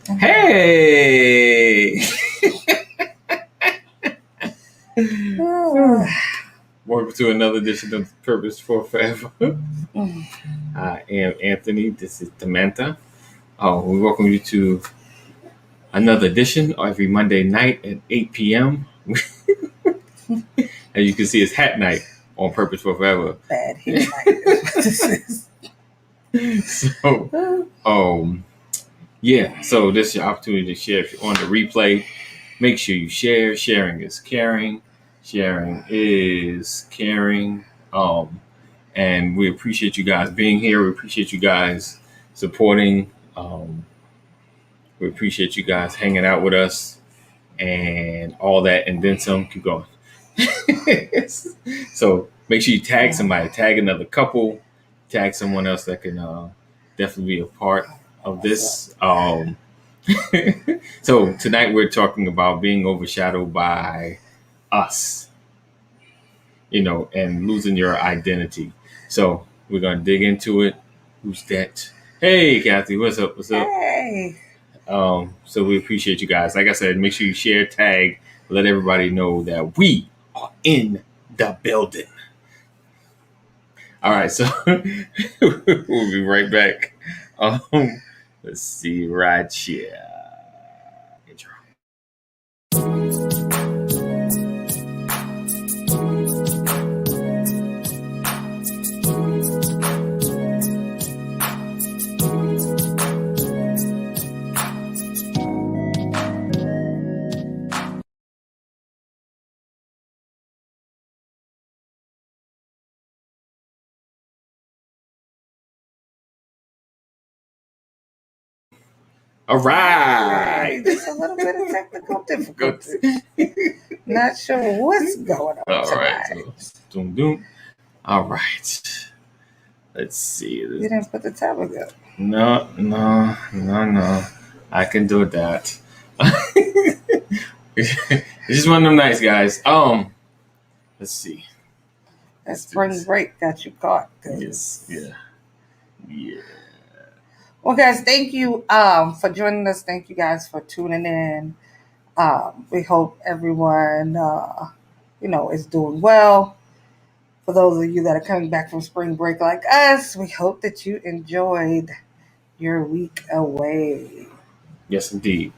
Hey! Welcome to another edition of Purpose for Forever. I am Anthony. This is Samantha. We welcome you to another edition every Monday night at 8 p.m. As you can see, it's Hat Night on Purpose for Forever. Bad hate night is what this is. So this is your opportunity to share. If you're on the replay, make sure you share. Sharing is caring. Sharing is caring. And we appreciate you guys being here. We appreciate you guys supporting. We appreciate you guys hanging out with us and all that, and then some. Keep going. So make sure you tag somebody, tag another couple, tag someone else that can definitely be a part of this. So tonight we're talking about being overshadowed by us, and losing your identity. So we're gonna dig into it. Who's that? Hey, Kathy, what's up? What's up? Hey. So we appreciate you guys. Like I said, make sure you share, tag, let everybody know that we are in the building. All right, so we'll be right back. Let's see, right here. Intro. All right. Just a little bit of technical difficulty. Not sure what's going on. All right. So, doom. All right. Let's see. You didn't put the tablet up. No. I can do that. It's just one of them nights, guys. Let's see. That spring break got you caught. Yes. Yeah. Well, guys, thank you for joining us. Thank you guys for tuning in. We hope everyone, is doing well. For those of you that are coming back from spring break like us, we hope that you enjoyed your week away. Yes, indeed.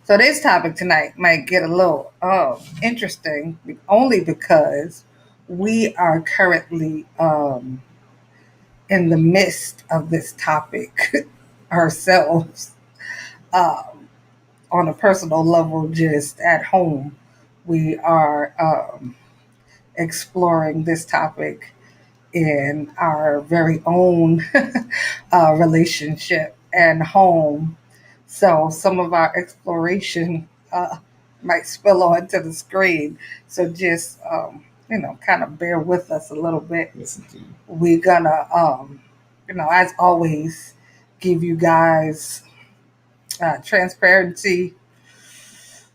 So this topic tonight might get a little interesting, only because we are currently in the midst of this topic ourselves. On a personal level, just at home, we are exploring this topic in our very own relationship and home. So some of our exploration might spill onto the screen. So just, kind of bear with us a little bit. Yes, indeed. We're gonna, as always, give you guys transparency,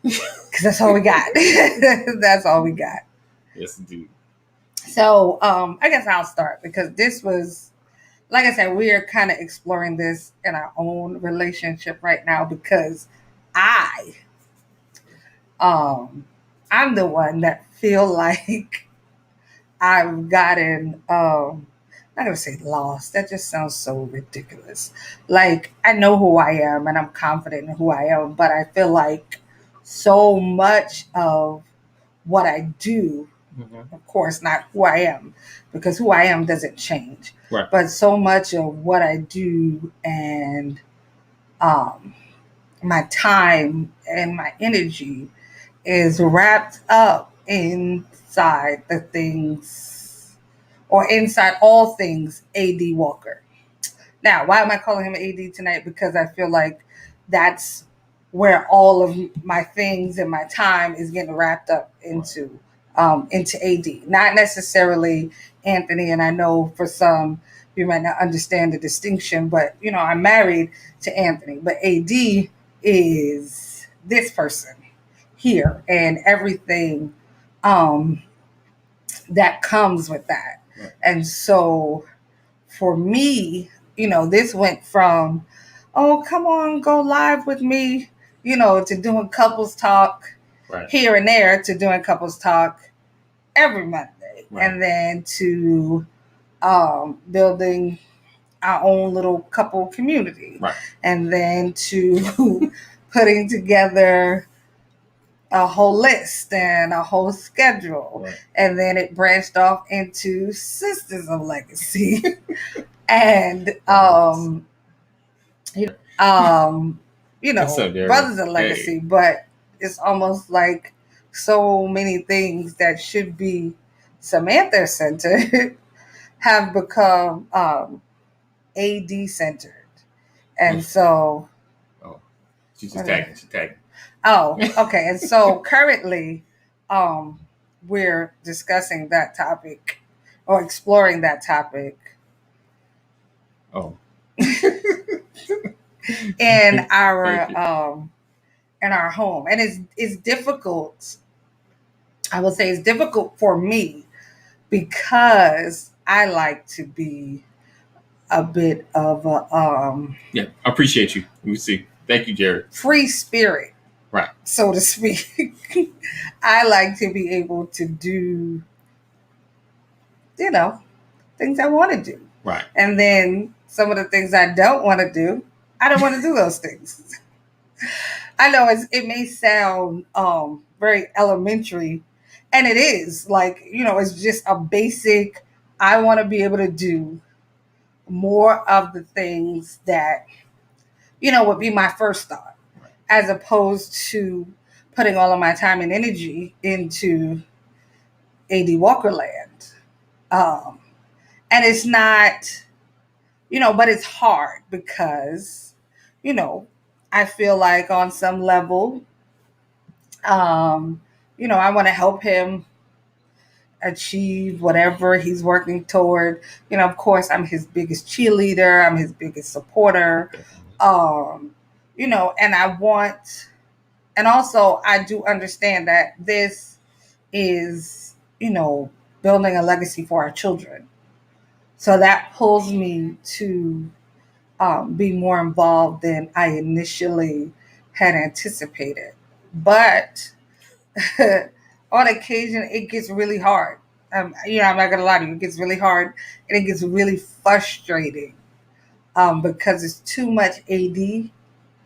because that's all we got. That's all we got. Yes, indeed. So I guess I'll start, because this was, like I said, we are kind of exploring this in our own relationship right now, because I'm the one that feel like I've gotten not gonna say lost. That just sounds so ridiculous. Like, I know who I am and I'm confident in who I am, but I feel like so much of what I do, of course, not who I am, because who I am doesn't change. Right. But so much of what I do and my time and my energy is wrapped up inside the things, or inside all things AD Walker. Now, why am I calling him AD tonight? Because I feel like that's where all of my things and my time is getting wrapped up into AD. Not necessarily Anthony, and I know for some you might not understand the distinction, but I'm married to Anthony, but AD is this person here and everything that comes with that. Right. And so for me, this went from oh, come on, go live with me, to doing couples talk Right. here and there, to doing couples talk every Monday, Right. and then to building our own little couple community, Right. and then to putting together a whole list and a whole schedule. Right. And then it branched off into Sisters of Legacy and um, What's up, Jerry? Brothers of Hey. Legacy. But it's almost like so many things that should be Samantha centered have become AD centered. And so Oh, she's just tagging. She's tagging. Oh, okay. And so currently, um, we're discussing that topic or exploring that topic Oh. in Thank you. our home, and it's difficult. I will say it's difficult for me because I like to be a bit of a Yeah, I appreciate you. We see. Thank you, Jerry. free spirit, Right. so to speak. I like to be able to do, things I want to do. Right. And then some of the things I don't want to do, I don't want to do those things. I know it may sound very elementary, and it is. Like, it's just a basic, I want to be able to do more of the things that, would be my first thought, as opposed to putting all of my time and energy into AD Walker land. Um, and it's not, but it's hard because, you know, I feel like on some level, I want to help him achieve whatever he's working toward. Of course, I'm his biggest cheerleader, I'm his biggest supporter. Um, and I want, and also I do understand that this is, building a legacy for our children. So that pulls me to be more involved than I initially had anticipated. But on occasion, it gets really hard. I'm not gonna lie to you, it gets really hard and it gets really frustrating because it's too much AD,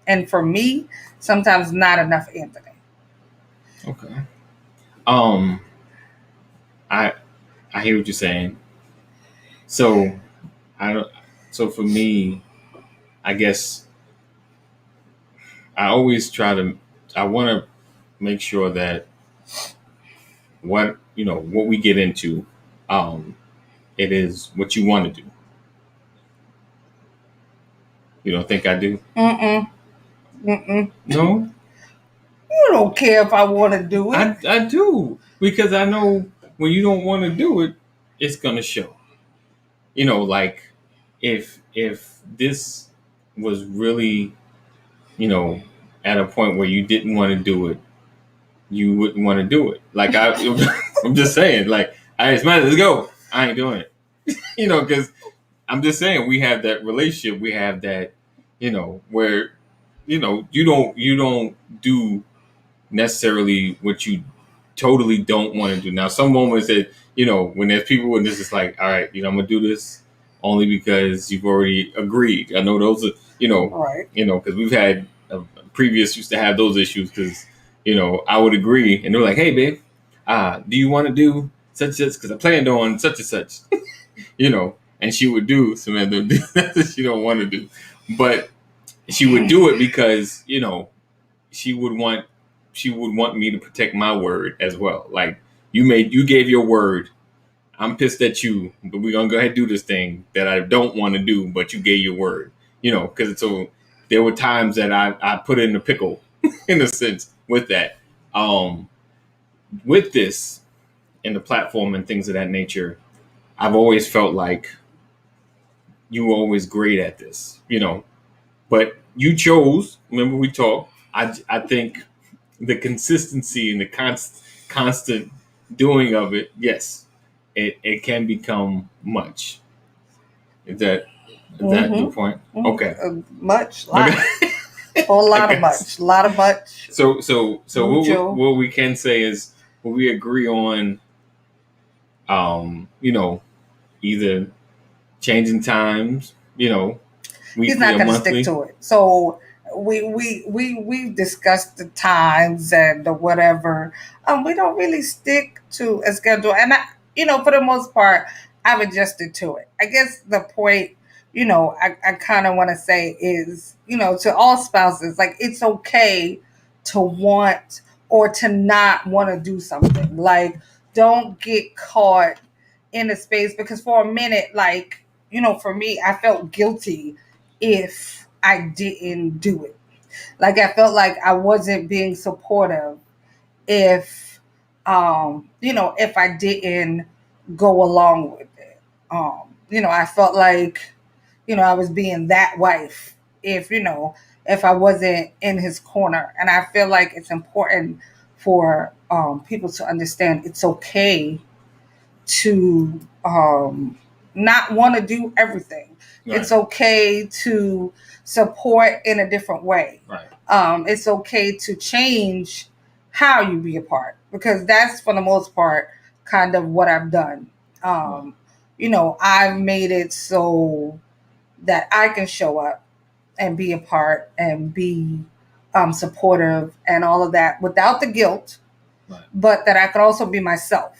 and for me, sometimes not enough Anthony. Okay. Um, I I hear what you're saying. So I don't. So for me, I guess I always try to. I want to make sure that what we get into, um, it is what you want to do. You don't think I do? Mm-mm, mm-mm. No, You don't care if I want to do it. I do because I know when you don't want to do it, it's gonna show. Like if this was really, you know, at a point where you didn't want to do it, you wouldn't want to do it. Like I'm just saying, like, I just let's go. I ain't doing it. Because I'm just saying we have that relationship. We have that, where, you don't do necessarily what you totally don't want to do. Now, some moments that, when there's people and this is like, all right, I'm gonna do this only because you've already agreed. I know those are, Right. because we've had previous used to have those issues because, I would agree and they're like, hey, babe, do you want to do such and such? Because I planned on such and such, and she would do Samantha that's what she don't want to do, but she would do it because she would want me to protect my word as well. Like you gave your word. I'm pissed at you, but we're gonna go ahead and do this thing that I don't want to do, but you gave your word. Because so there were times that I put in the pickle in a sense with that. Um, with this and the platform and things of that nature, I've always felt like you were always great at this, but you chose. Remember we talked. I think the consistency and the constant doing of it, yes, it can become much. Is that Is that your point? Okay. Much, Okay. lot, whole I lot of guess. much. So Mucho. what we can say is what we agree on. You know, either changing times. You know, He's weekly not or going to stick monthly. to it. So we discussed the times and the whatever. We don't really stick to a schedule, and for the most part, I've adjusted to it. I guess the point, I kind of want to say is, to all spouses, like it's okay to want or to not want to do something. Like, don't get caught in a space because for a minute, like, for me, I felt guilty if I didn't do it. Like I felt like I wasn't being supportive if if I didn't go along with it. I felt like, I was being that wife if I wasn't in his corner. And I feel like it's important for people to understand it's okay to not want to do everything. Right. It's okay to support in a different way. Right. It's okay to change how you be a part because that's for the most part kind of what I've done. I've made it so that I can show up and be a part and be supportive and all of that without the guilt, Right. but that I could also be myself.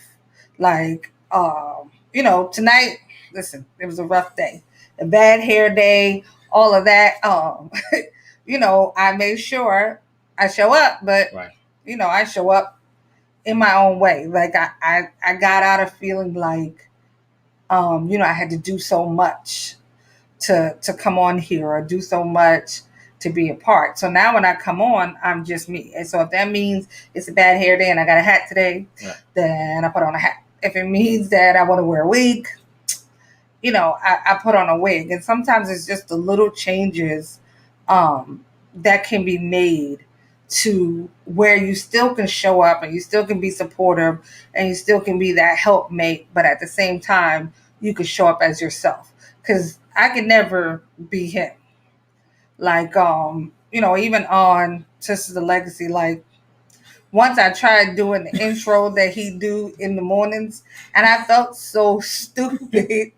Like, tonight, listen, it was a rough day, a bad hair day, all of that. I made sure I show up, but, Right. I show up in my own way. Like, I got out of feeling like, I had to do so much to come on here or do so much to be a part. So now when I come on, I'm just me. And so if that means it's a bad hair day and I got a hat today, then I put on a hat. If it means that I want to wear a wig, I put on a wig. And sometimes it's just the little changes that can be made to where you still can show up and you still can be supportive and you still can be that helpmate, but at the same time, you can show up as yourself. Because I could never be him. Like, even on Sisters of Legacy, like, once I tried doing the intro that he do in the mornings, and I felt so stupid,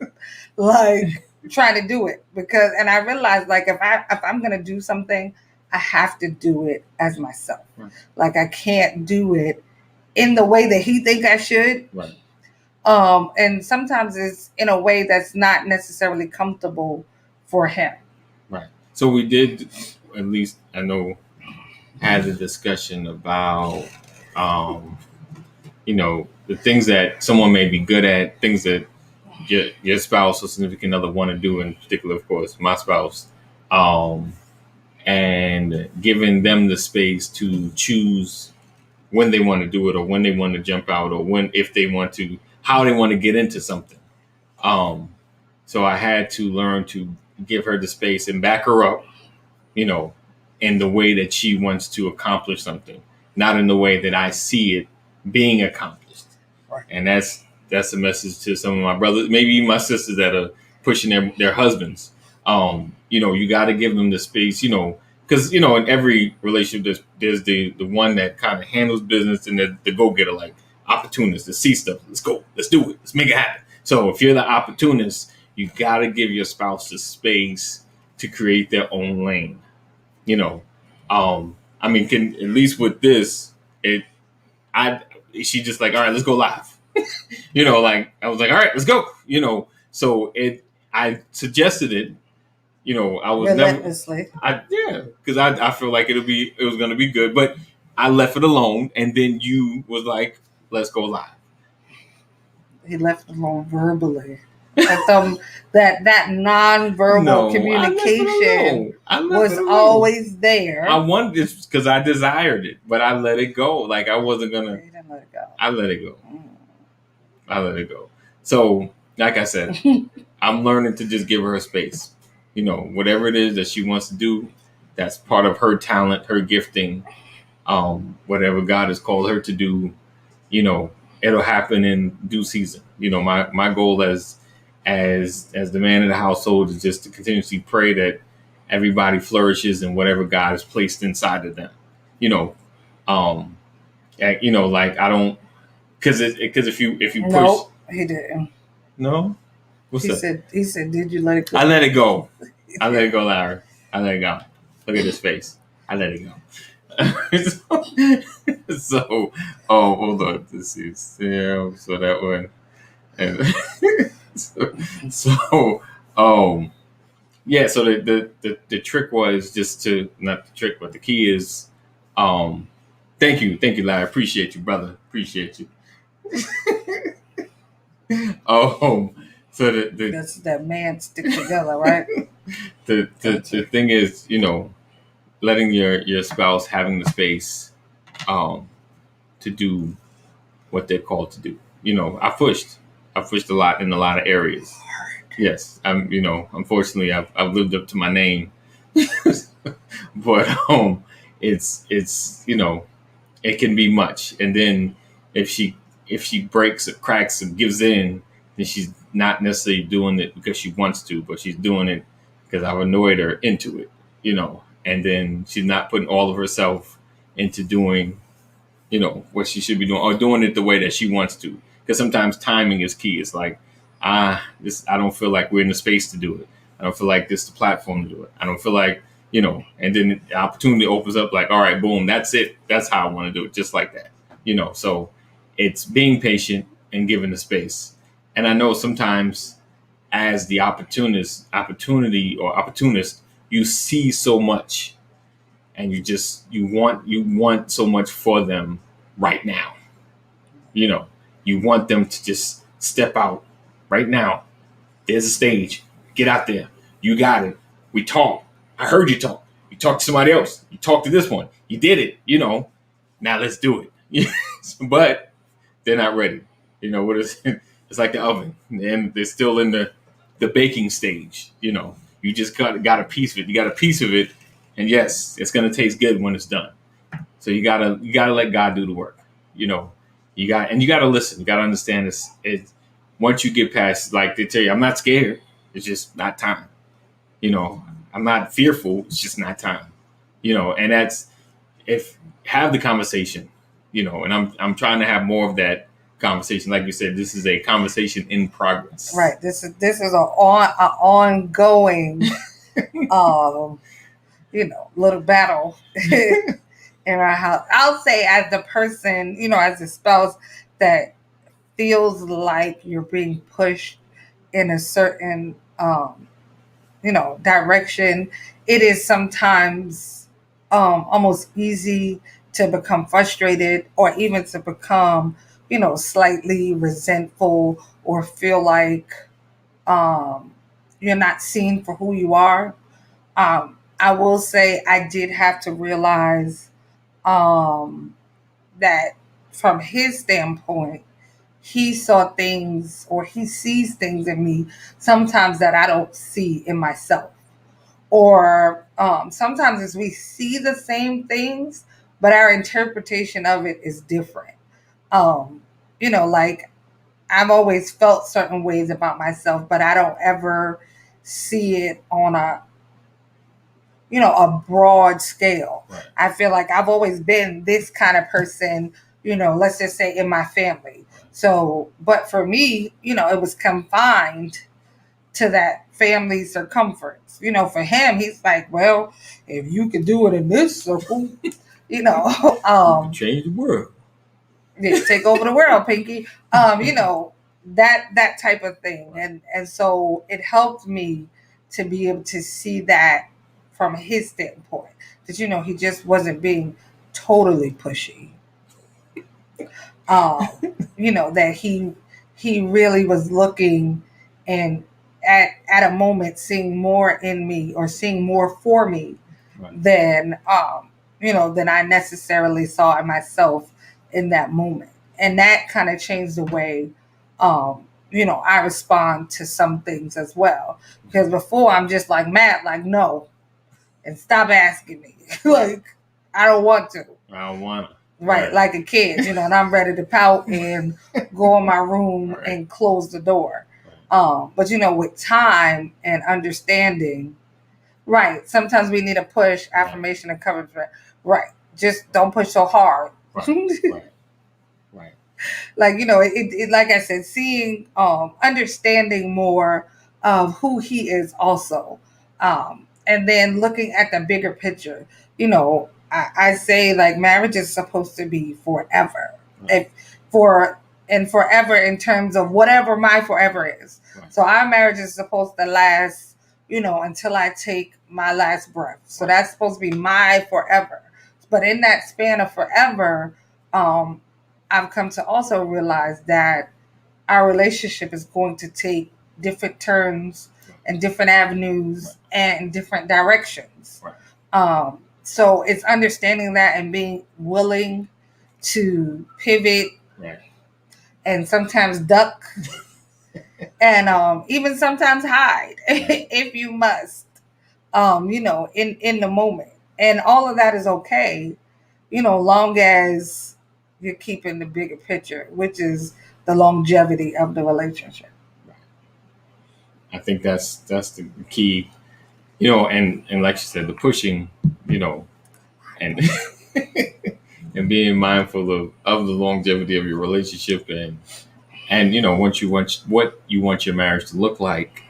like trying to do it and I realized like if I'm gonna do something, I have to do it as myself. Right. Like I can't do it in the way that he think I should. Right. And sometimes it's in a way that's not necessarily comfortable for him. Right. So we did, at least I know, had a discussion about, the things that someone may be good at, things that your spouse or significant other want to do, in particular, of course, my spouse, and giving them the space to choose when they want to do it or when they want to jump out or if they want to, how they want to get into something. So I had to learn to give her the space and back her up, in the way that she wants to accomplish something, not in the way that I see it being accomplished. Right. And that's a message to some of my brothers, maybe even my sisters that are pushing their husbands. You got to give them the space, because in every relationship there's the one that kind of handles business and the go getter, like opportunist, to see stuff. Let's go, let's do it, let's make it happen. So if you're the opportunist, you got to give your spouse the space to create their own lane. Can, at least with this, she just like, all right, let's go live. Like I was like, all right, let's go. So I suggested it. I was relentlessly. Because I feel like it was gonna be good, but I left it alone, and then you was like, let's go live. He left it alone verbally. That non-verbal communication was always there. I wanted this because I desired it, but I let it go. Like I wasn't gonna. You didn't let it go. I let it go. I let it go. So, like I said, I'm learning to just give her space. Whatever it is that she wants to do, that's part of her talent, her gifting. Whatever God has called her to do, it'll happen in due season. My goal as the man of the household is just to continuously pray that everybody flourishes in whatever God has placed inside of them. You know, um, like I don't because if you push, Nope, he didn't. no, what's that? He said, did you let it go? I let it go. I let it go, Larry. I let it go. Look at his face. I let it go. so, oh, hold on. This is so that one, and so, yeah. So the trick was just to not the trick, but the key is, thank you, Larry. Appreciate you, brother. Appreciate you. So the That's that man stick together, right? the thing is, letting your spouse having the space um to do what they're called to do. I pushed a lot in a lot of areas. Yes, unfortunately I've lived up to my name. But it's it can be much. And then if she breaks or cracks and gives in, then she's not necessarily doing it because she wants to, but she's doing it because I've annoyed her into it. And then she's not putting all of herself into doing what she should be doing, or doing it the way that she wants to. Because sometimes timing is key. It's like, this I don't feel like we're in the space to do it. I don't feel like this is the platform to do it. I don't feel like, and then the opportunity opens up like, all right, boom, that's it. That's how I want to do it, just like that. So it's being patient and giving the space. And I know sometimes as the opportunist, you see so much, and you want so much for them right now. You know, you want them to just step out right now. There's a stage. Get out there. You got it. We talk. I heard you talk. You talked to somebody else. You talked to this one. You did it. Now let's do it. But they're not ready. What is it's like the oven, and they're still in the baking stage. You just got a piece of it. You got a piece of it, and yes, it's gonna taste good when it's done. So you gotta let God do the work. You know, you gotta listen. You gotta understand this. Once you get past, like they tell you, I'm not scared. It's just not time. You know, I'm not fearful. It's just not time. And that's if have the conversation. And I'm trying to have more of that conversation. Like you said, this is a conversation in progress. Right. This is a ongoing um little battle in our house. I'll say as the person, as a spouse that feels like you're being pushed in a certain direction, it is sometimes almost easy to become frustrated or even to become, slightly resentful or feel like um, you're not seen for who you are. I will say I did have to realize um, that from his standpoint, he saw things or he sees things in me sometimes that I don't see in myself. Or sometimes as we see the same things, but our interpretation of it is different. Um, like I've always felt certain ways about myself, but I don't ever see it on a broad scale. Right. I feel like I've always been this kind of person, let's just say in my family. So, but for me, it was confined to that family circumference. For him, he's like, well, if you could do it in this circle, you know, You change the world. yeah, take over the world, Pinky. That type of thing, and so it helped me to be able to see that from his standpoint. That he just wasn't being totally pushy. um, that he really was looking and at a moment seeing more in me or seeing more for me Right. than I necessarily saw in myself in that moment. And that kind of changed the way I respond to some things as well. Because before I'm just like Matt, like no, and stop asking me. Like I don't want to. I don't want to. Right, like a kid, and I'm ready to pout and go in my room Right. and close the door. But with time and understanding, right? Sometimes we need a push, affirmation, and encouragement. Right. Just don't push so hard. Right. Right. Right. Like like I said, seeing, understanding more of who he is also, and then looking at the bigger picture. I say, like, marriage is supposed to be forever. Right. If for and forever in terms of whatever my forever is. Right. So our marriage is supposed to last, until I take my last breath. So that's supposed to be my forever. But in that span of forever, I've come to also realize that our relationship is going to take different turns and different avenues and different directions. Right. So it's understanding that and being willing to pivot, Right. and sometimes duck, and even sometimes hide if you must, in the moment. And all of that is okay, long as you're keeping the bigger picture, which is the longevity of the relationship. I think that's the key, and like you said, the pushing, and and being mindful of the longevity of your relationship, and once you want what you want your marriage to look like,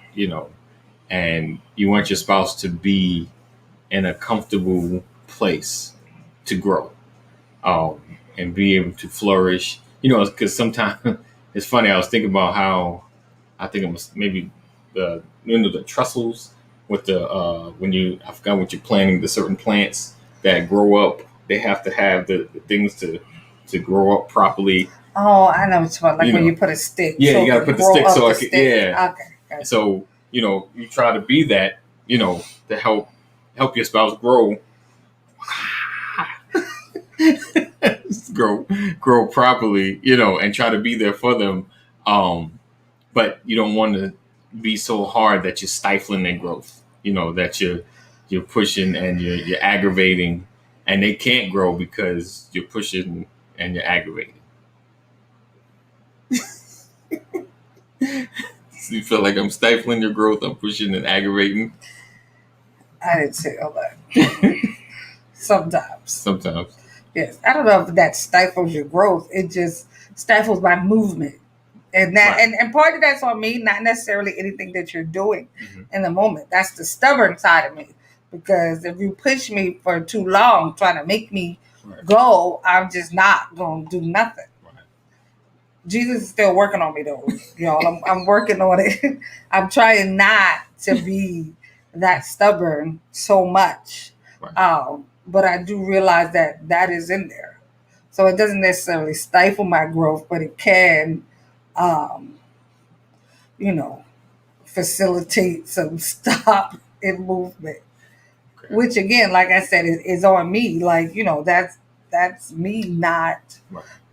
and you want your spouse to be in a comfortable place to grow, and be able to flourish, because sometimes it's funny. I was thinking about how I think it was maybe the trussels with the I forgot what you're planting, the certain plants that grow up, they have to have the things to grow up properly. Oh, I know what you're like when you put a stick. Yeah, you got to put the stick so Okay. And so you try to be that, to help your spouse grow grow properly, and try to be there for them. But you don't want to be so hard that you're stifling their growth. That you're pushing and you're aggravating, and they can't grow because you're pushing and you're aggravating. So you feel like I'm stifling your growth, I'm pushing and aggravating. I didn't say all that. Sometimes. Yes. I don't know if that stifles your growth. It just stifles my movement. And that and part of that's on me, not necessarily anything that you're doing in the moment. That's the stubborn side of me. Because if you push me for too long trying to make me go, I'm just not going to do nothing. Jesus is still working on me though, y'all. I'm working on it. I'm trying not to be that stubborn so much. But I do realize that is in there. So it doesn't necessarily stifle my growth, but it can, um, facilitate some stop in movement. Which again, like I said, is on me. Like, that's me not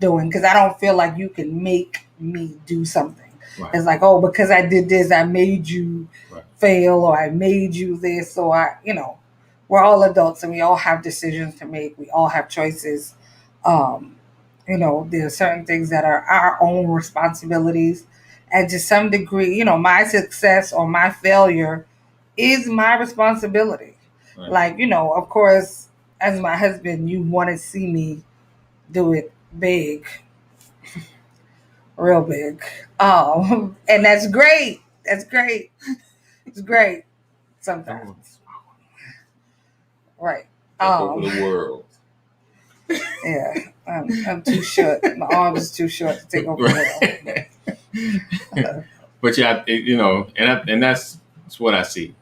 doing, because I don't feel like you can make me do something. It's like, oh, because I did this, I made you fail, or I made you this, or we're all adults and we all have decisions to make. We all have choices. There are certain things that are our own responsibilities. And to some degree, my success or my failure is my responsibility. Like, of course, as my husband, you want to see me do it big, real big. And that's great. That's great. It's great sometimes. Right. Over the world. Yeah. I'm too short. My arm is too short to take over the world. But yeah, and that's what I see.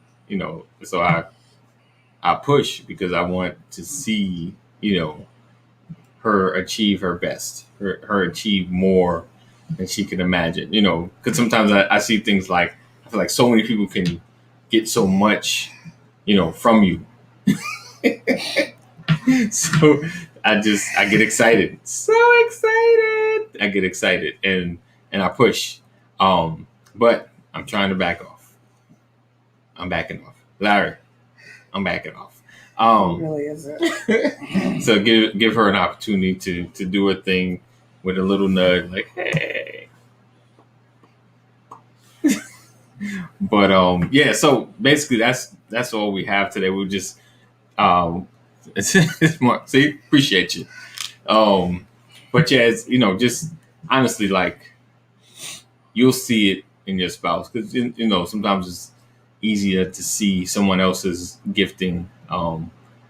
So I push because I want to see, her achieve her best, her achieve more than she can imagine, because sometimes I see things like, I feel like so many people can get so much, from you. So I get excited. So excited. I get excited and I push. But I'm trying to back off. I'm backing off. Larry, I'm backing off. It really isn't. So give her an opportunity to do a thing with a little nudge, like, hey. But yeah. So basically, that's all we have today. We'll just it's more. See, appreciate you. Um, but yeah, it's just honestly, like you'll see it in your spouse because sometimes it's easier to see someone else's gifting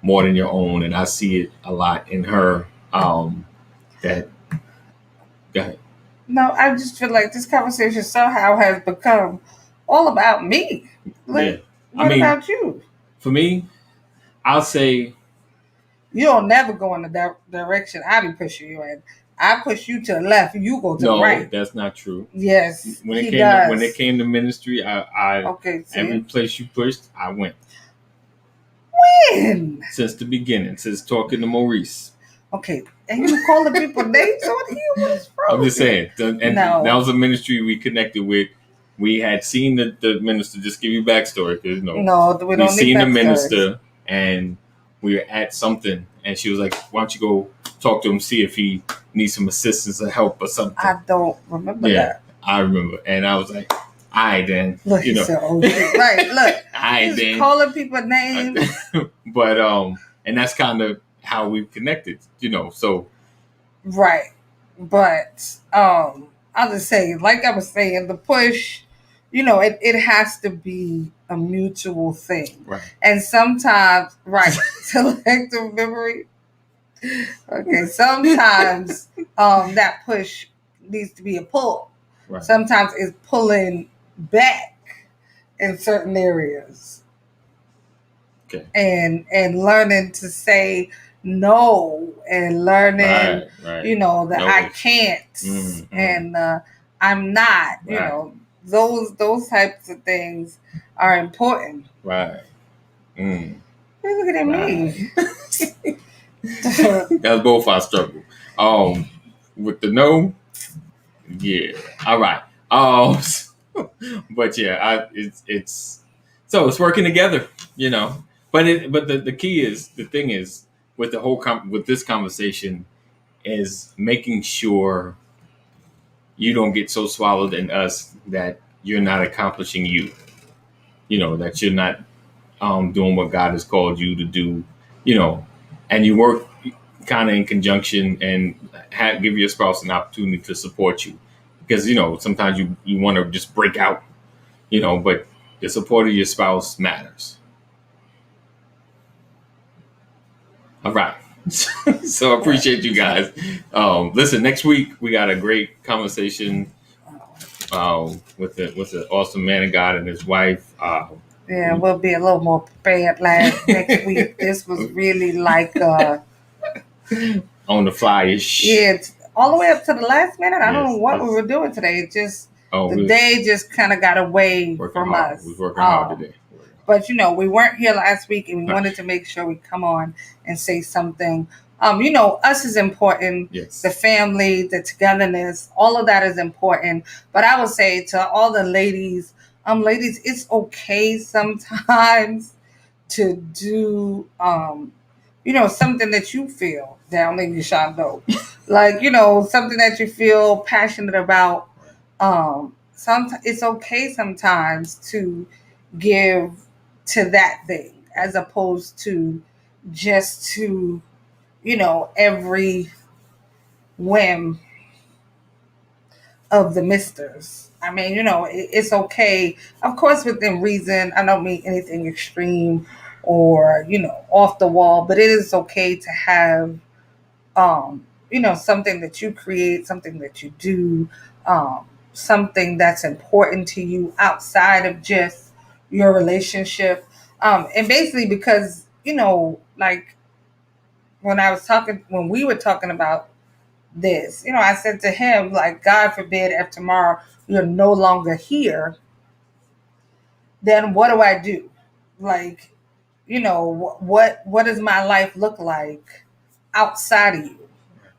more than your own, and I see it a lot in her. That Go ahead. No, I just feel like this conversation somehow has become all about me. Yeah, Like, I what mean, about you? for me, I'll say You don't never go in the direction I be pushing you in. I push you to the left, you go to the no, right. that's not true. Yes, When it he came to when it does. came to ministry, I Okay, every see? place you pushed, I went When? since the beginning, since talking to Maurice. Okay, and you calling people names on here? What is I'm wrong just with you? saying, and that No, was a ministry we connected with. We had seen the minister. Just give you backstory, because no, we we don't need seen the backstories. minister, and we were at something, and she was like, "Why don't you go talk to him, see if he needs some assistance or help or something?" I don't remember Yeah, that. I remember, and I was like, "All right, then," Look, he said, "Oh shit!" Right? Look, all right, he's then. calling people names. But and that's kind of how we connected, So Right. But I'll just say, like I was saying, the push, it has to be a mutual thing. right, And sometimes, right, selective memory. Okay, sometimes that push needs to be a pull. right, Sometimes it's pulling back in certain areas okay, and learning to say no and learning right. that No I way. can't Mm-hmm. and I'm not Right, those types of things are important. right, mm, Hey, look at right. me. That's both our struggle. With the no, yeah. All right. But yeah, it's so it's working together, you know. But the key is the thing is with the whole with this conversation is making sure you don't get so swallowed in us that you're not accomplishing you. That you're not doing what God has called you to do. You know, and you work kind of in conjunction and give your spouse an opportunity to support you because sometimes you want to just break out, but the support of your spouse matters. All right. So I appreciate you guys. Listen, next week we got a great conversation with the awesome man of God and his wife. Yeah, we'll be a little more prepared next week. This was really like on the fly ish. yeah, it's all the way up to the last minute. I don't know Yes. what we were doing today. It just Oh, the we day just kind of got away working from hard. We us. was working hard today. But we weren't here last week, and we wanted to make sure we come on and say something. Us is important. Yes. The family, the togetherness, all of that is important. But I would say to all the ladies, it's okay sometimes to do something that you feel down in your shadow, like something that you feel passionate about. Sometimes it's okay sometimes to give to that thing as opposed to just to every whim of the misters. I mean, it's okay, of course, within reason. I don't mean anything extreme or off the wall, but it is okay to have something that you create, something that you do, something that's important to you outside of just your relationship. And basically, because like when we were talking about this, I said to him, like, God forbid if tomorrow you're no longer here, then what do I do? Like, what does my life look like outside of you?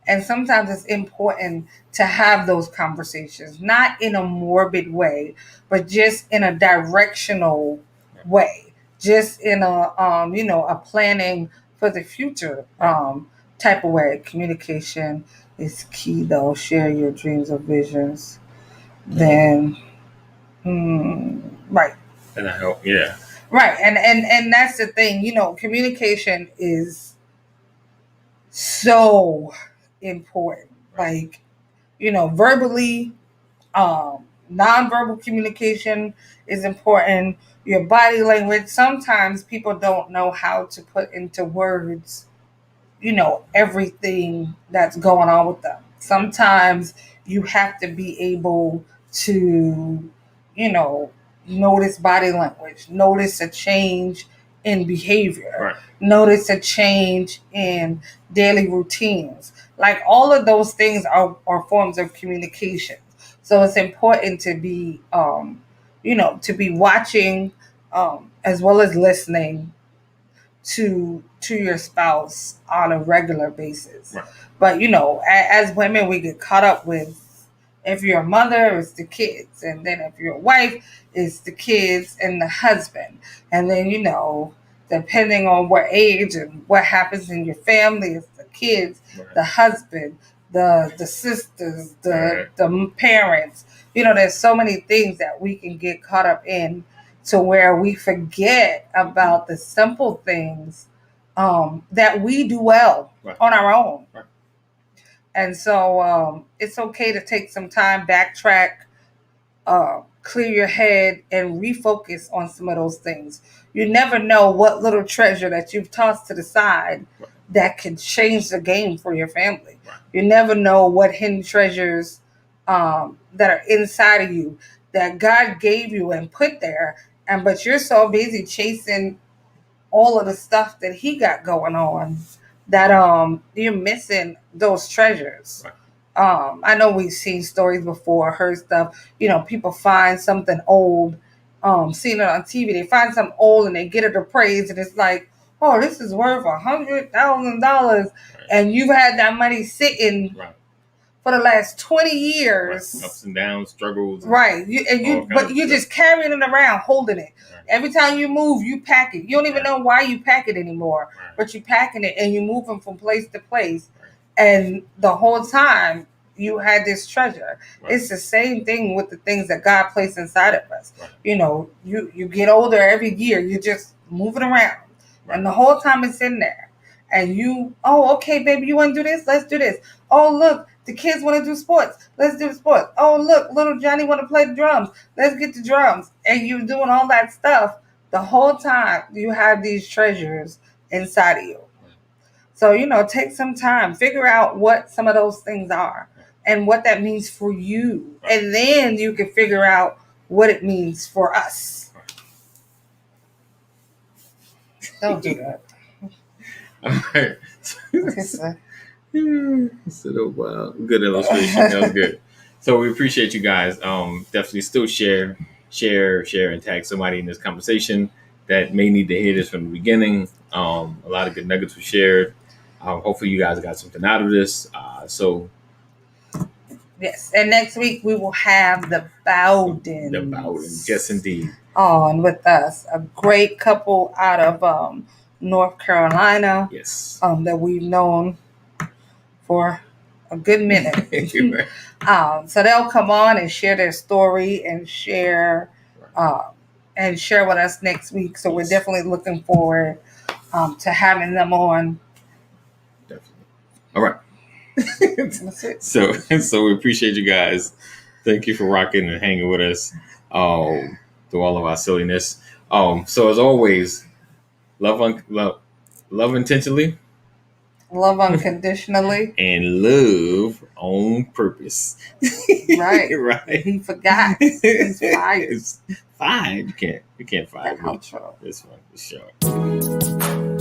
And sometimes it's important to have those conversations, not in a morbid way, but just in a directional way, just in a planning for the future type of way. Communication is key, though. Share your dreams or visions. Then, right. And I hope, yeah. Right. And that's the thing, communication is so important. Right. Like, verbally, nonverbal communication is important. Your body language. Sometimes people don't know how to put into words, everything that's going on with them. Sometimes you have to be able to, you know, notice body language, notice a change in behavior, Right. notice a change in daily routines. Like all of those things are forms of communication. So it's important to be, to be watching, as well as listening to your spouse on a regular basis. Right. But as women, we get caught up with, if you're a mother, it's the kids, and then if you're a wife, it's the kids and the husband, and then depending on what age and what happens in your family, it's the kids, Right. the husband, the sisters, Right. the parents. There's so many things that we can get caught up in, to where we forget about the simple things, that we do well Right. on our own. Right. And so it's okay to take some time, backtrack, clear your head, and refocus on some of those things. You never know what little treasure that you've tossed to the side Right. that can change the game for your family. Right. You never know what hidden treasures, that are inside of you, that God gave you and put there, but you're so busy chasing all of the stuff that He got going on, that you're missing those treasures. Right. I know we've seen stories before, heard stuff. People find something old, seen it on TV. They find something old and they get it appraised, and it's like, oh, this is worth $100,000, Right. and you've had that money sitting Right. for the last 20 Right. years. Ups and downs, struggles. Right. But you're just carrying it around, holding it. Right. Every time you move, you pack it. You don't even Right. know why you pack it anymore, Right. but you packing it and you moving from place to place. Right. And the whole time you had this treasure. Right. It's the same thing with the things that God placed inside of us. Right. You get older every year. You're just moving around. Right. And the whole time it's in there. And oh, okay, baby, you want to do this? Let's do this. Oh, look, the kids want to do sports. Let's do the sports. Oh, look, little Johnny want to play the drums. Let's get the drums. And you're doing all that stuff. The whole time you have these treasures inside of you. So, take some time, figure out what some of those things are and what that means for you. And then you can figure out what it means for us. Don't do that. All right. Wow. Good illustration. That was good. So we appreciate you guys. Definitely still share, and tag somebody in this conversation that may need to hear this from the beginning. A lot of good nuggets were shared. Hopefully you guys got something out of this. Yes, and next week we will have the Bowdens. The Bowdens, yes indeed. On with us, a great couple out of North Carolina. Yes. That we've known for a good minute. So they'll come on and share their story and share with us next week. So we're definitely looking forward to having them on. Definitely. All right. That's it. So we appreciate you guys. Thank you for rocking and hanging with us through all of our silliness. So as always, love intentionally, love unconditionally, and love on purpose. Right. Right. He forgot. He's fired. It's fired. You can't fire me. Outro. This one is short.